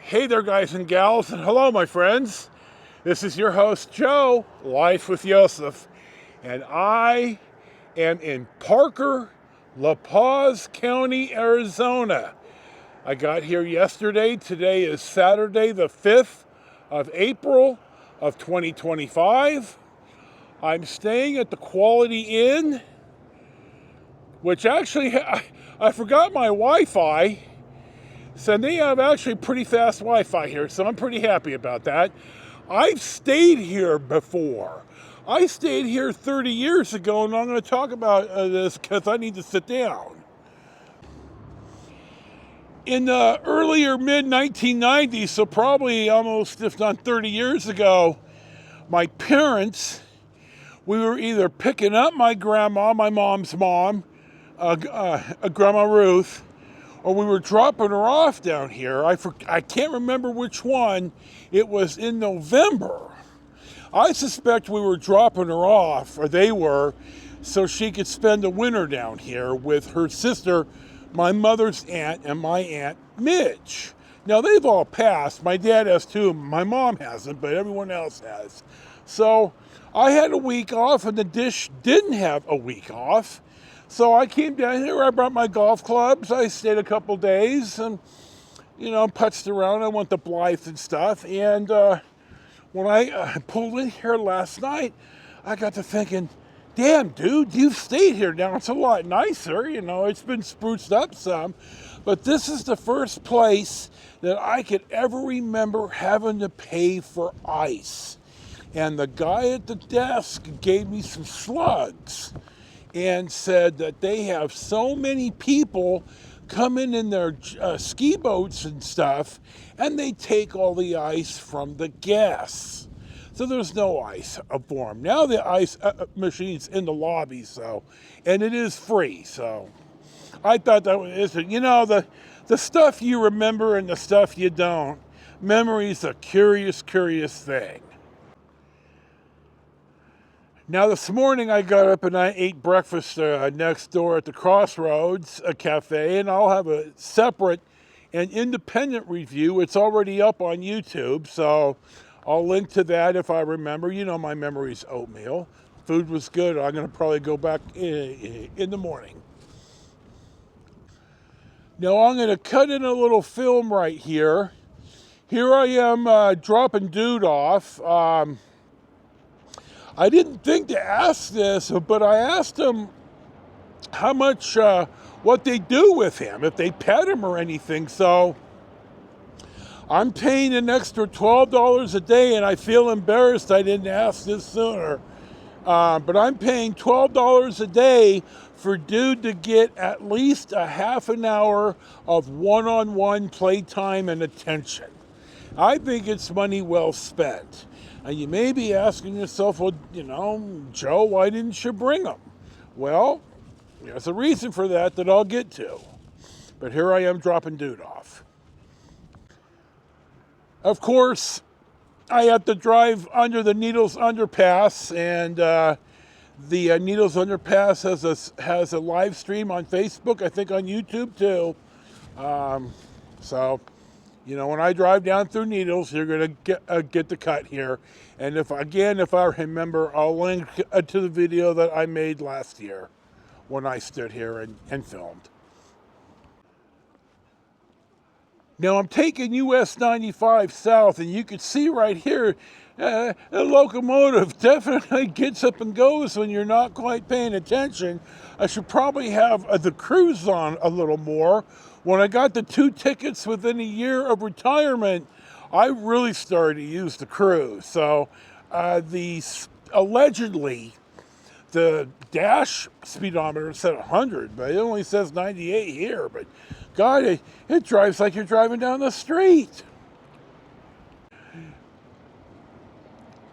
Hey there, guys and gals, and hello, my friends. This is your host, Joe, Life with Yosef, and I am in Parker, La Paz County, Arizona. I got here yesterday. Today is Saturday, the 5th of April of 2025. I'm staying at the Quality Inn, which actually, I forgot my Wi-Fi. So they have actually pretty fast Wi-Fi here, so I'm pretty happy about that. I've stayed here before. I stayed here 30 years ago, and I'm going to talk about this because I need to sit down. In the earlier mid-1990s, so probably almost, if not 30 years ago, my parents, we were either picking up my grandma, my mom's mom, Grandma Ruth, or we were dropping her off down here. I can't remember which one. It was in November. I suspect we were dropping her off, or they were, so she could spend the winter down here with her sister, my mother's aunt, and my aunt Midge. Now, they've all passed. My dad has too. My mom hasn't, but everyone else has. So I had a week off, and the dish didn't have a week off. So I came down here, I brought my golf clubs, I stayed a couple days and, putzed around. I went to Blythe and stuff. And when I pulled in here last night, I got to thinking, damn, dude, you've stayed here now. It's a lot nicer, it's been spruced up some. But this is the first place that I could ever remember having to pay for ice. And the guy at the desk gave me some slugs and said that they have so many people coming in their ski boats and stuff, and they take all the ice from the guests. So there's no ice for them. Now the ice machine's in the lobby, and it is free. So I thought that was, the stuff you remember and the stuff you don't. Memory's a curious, curious thing. Now, this morning I got up and I ate breakfast next door at the Crossroads Cafe, and I'll have a separate and independent review. It's already up on YouTube, so I'll link to that if I remember. My memory's oatmeal. Food was good. I'm going to probably go back in the morning. Now, I'm going to cut in a little film right here. Here I am dropping Dude off. I didn't think to ask this, but I asked him how much, what they do with him, if they pet him or anything. So I'm paying an extra $12 a day, and I feel embarrassed I didn't ask this sooner. But I'm paying $12 a day for Dude to get at least a half an hour of one-on-one playtime and attention. I think it's money well spent. And you may be asking yourself, well, Joe, why didn't you bring him? Well, there's a reason for that I'll get to. But here I am dropping Dude off. Of course, I have to drive under the Needles Underpass, and the Needles Underpass has a live stream on Facebook, I think on YouTube too. When I drive down through Needles, you're going to get the cut here. And if I remember, I'll link to the video that I made last year when I stood here and filmed. Now, I'm taking US 95 south, and you can see right here, the locomotive definitely gets up and goes when you're not quite paying attention. I should probably have the cruise on a little more. When I got the 2 tickets within a year of retirement, I really started to use the cruise. So allegedly, the dash speedometer said 100, but it only says 98 here. But God, it drives like you're driving down the street.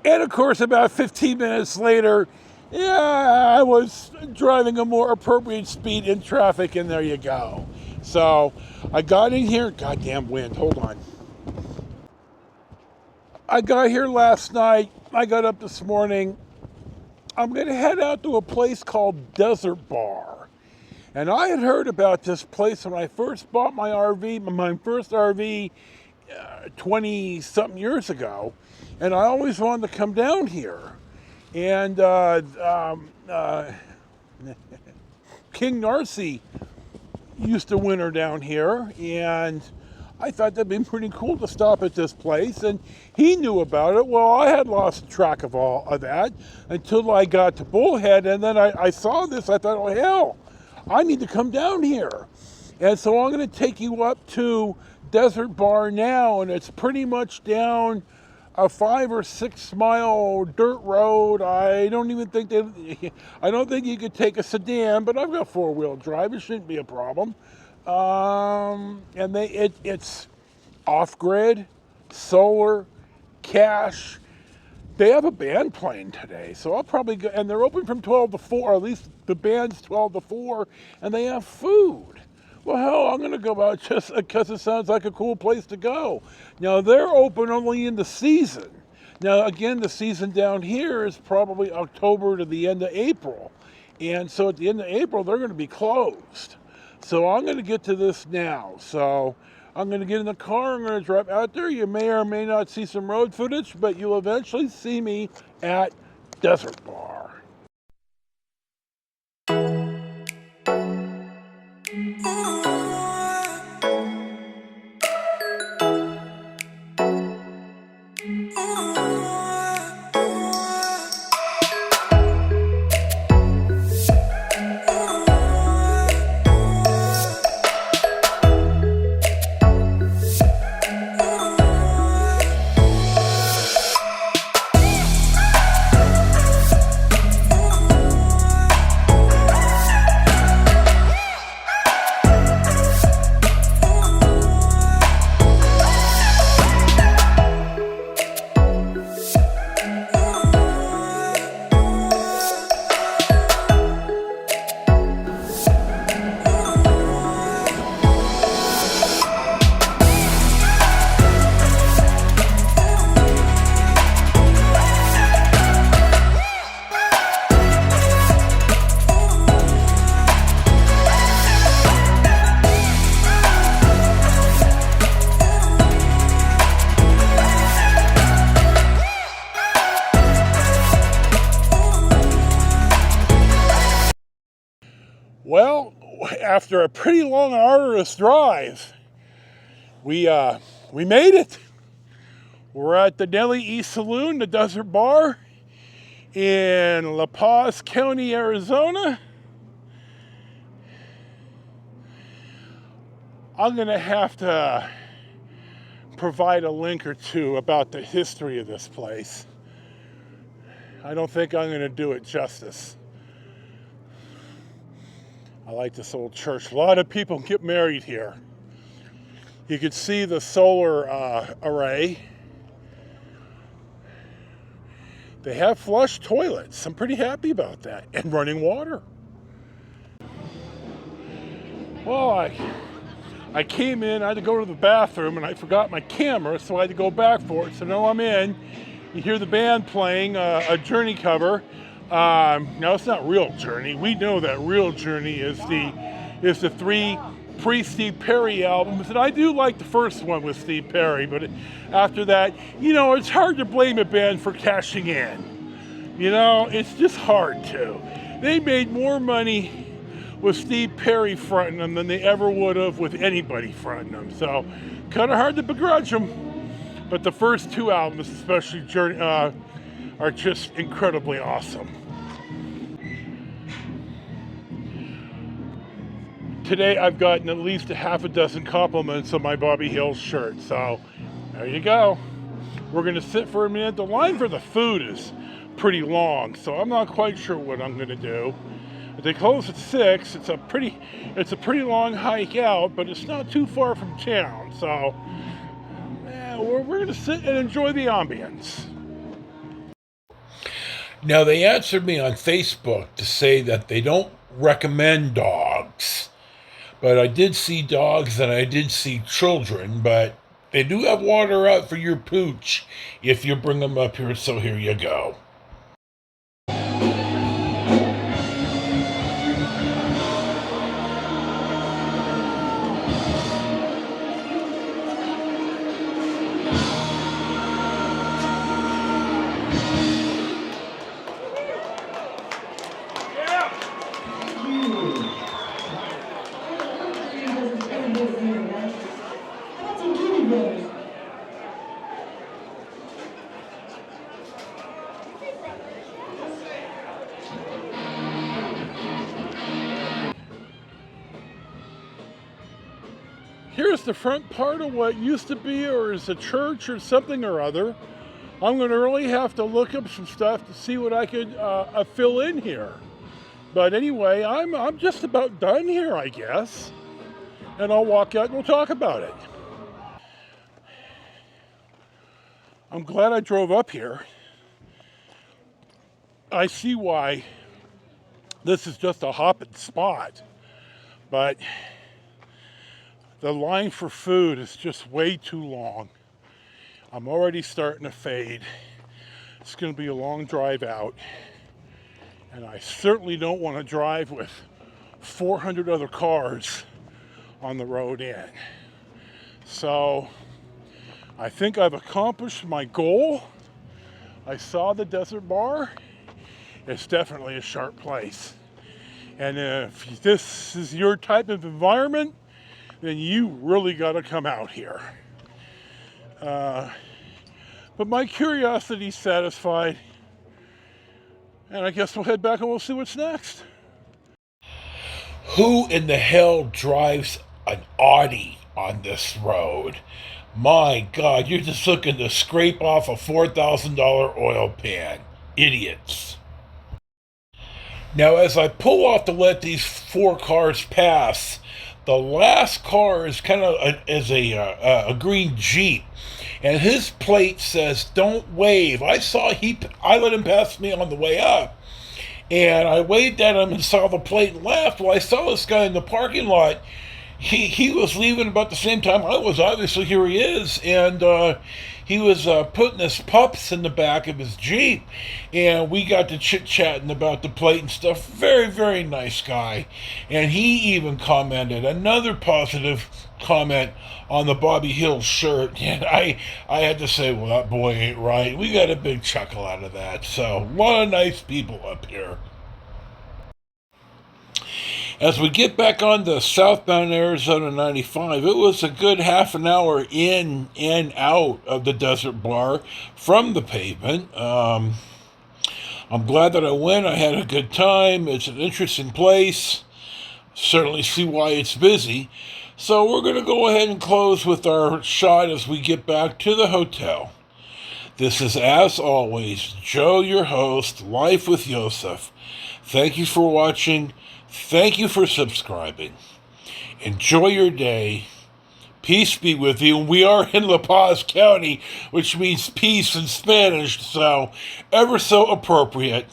And of course, about 15 minutes later, I was driving a more appropriate speed in traffic, and there you go. So I got in here, goddamn wind, hold on. I got here last night, I got up this morning. I'm going to head out to a place called Desert Bar. And I had heard about this place when I first bought my first RV 20 something years ago, and I always wanted to come down here. And King Narcy used to winter down here, and I thought that'd be pretty cool to stop at this place, and he knew about it. Well, I had lost track of all of that until I got to Bullhead, and then I saw this. I thought, oh hell, I need to come down here. And so I'm going to take you up to Desert Bar now, and it's pretty much down a 5 or 6 mile dirt road. I don't think you could take a sedan, but I've got 4-wheel drive. It shouldn't be a problem. And it's off-grid, solar, cash. They have a band playing today, so I'll probably go, and they're open from 12 to 4, or at least the band's 12 to 4, and they have food. Well, hell, I'm going to go out just because it sounds like a cool place to go. Now, they're open only in the season. Now, again, the season down here is probably October to the end of April. And so at the end of April, they're going to be closed. So I'm going to get to this now. So I'm going to get in the car. I'm going to drive out there. You may or may not see some road footage, but you'll eventually see me at Desert Bar. Well, after a pretty long, arduous drive, we made it. We're at the Nelly East Saloon, the Desert Bar in La Paz County, Arizona. I'm going to have to provide a link or two about the history of this place. I don't think I'm going to do it justice. I like this old church. A lot of people get married here. You can see the solar array. They have flush toilets. I'm pretty happy about that. And running water. Well, I came in, I had to go to the bathroom, and I forgot my camera, so I had to go back for it. So now I'm in. You hear the band playing a Journey cover. Now it's not real Journey. We know that real Journey is the 3 pre-Steve Perry albums, and I do like the first one with Steve Perry, but after that, it's hard to blame a band for cashing in. It's just hard to. They made more money with Steve Perry fronting them than they ever would have with anybody fronting them, so kind of hard to begrudge them. But the first 2 albums, especially Journey, are just incredibly awesome. Today I've gotten at least a half a dozen compliments on my Bobby Hills shirt, so there you go. We're going to sit for a minute. The line for the food is pretty long, so I'm not quite sure what I'm going to do. They close at 6. It's a pretty long hike out, but it's not too far from town, so we're going to sit and enjoy the ambience. Now, they answered me on Facebook to say that they don't recommend dogs. But I did see dogs and I did see children, but they do have water out for your pooch if you bring them up here, so here you go. just the front part of what used to be or is a church or something or other. I'm going to really have to look up some stuff to see what I could fill in here. But anyway, I'm just about done here, I guess. And I'll walk out and we'll talk about it. I'm glad I drove up here. I see why this is just a hopping spot. But the line for food is just way too long. I'm already starting to fade. It's going to be a long drive out. And I certainly don't want to drive with 400 other cars on the road in. So I think I've accomplished my goal. I saw the desert bar. It's definitely a sharp place. And if this is your type of environment, then you really got to come out here. But my curiosity's satisfied. And I guess we'll head back and we'll see what's next. Who in the hell drives an Audi on this road? My God, you're just looking to scrape off a $4,000 oil pan. Idiots. Now, as I pull off to let these 4 cars pass, the last car is kind of a green Jeep, and his plate says "Don't wave." I let him pass me on the way up, and I waved at him and saw the plate and laughed. Well, I saw this guy in the parking lot. He was leaving about the same time I was. Obviously, here he is, and he was putting his pups in the back of his Jeep, and we got to chit-chatting about the plate and stuff. Very, very nice guy. And he even commented, another positive comment on the Bobby Hill shirt, and I had to say, well, that boy ain't right. We got a big chuckle out of that. So, a lot of nice people up here. As we get back on the southbound Arizona 95, it was a good half an hour in and out of the desert bar from the pavement. I'm glad that I went. I had a good time. It's an interesting place. Certainly see why it's busy. So we're going to go ahead and close with our shot as we get back to the hotel. This is, as always, Joe, your host, Life with Yosef. Thank you for watching. Thank you for subscribing. Enjoy your day. Peace be with you. We are in La Paz County, which means peace in Spanish, so ever so appropriate.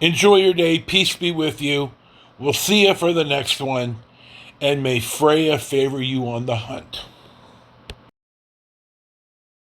Enjoy your day. Peace be with you. We'll see you for the next one, and may Freya favor you on the hunt.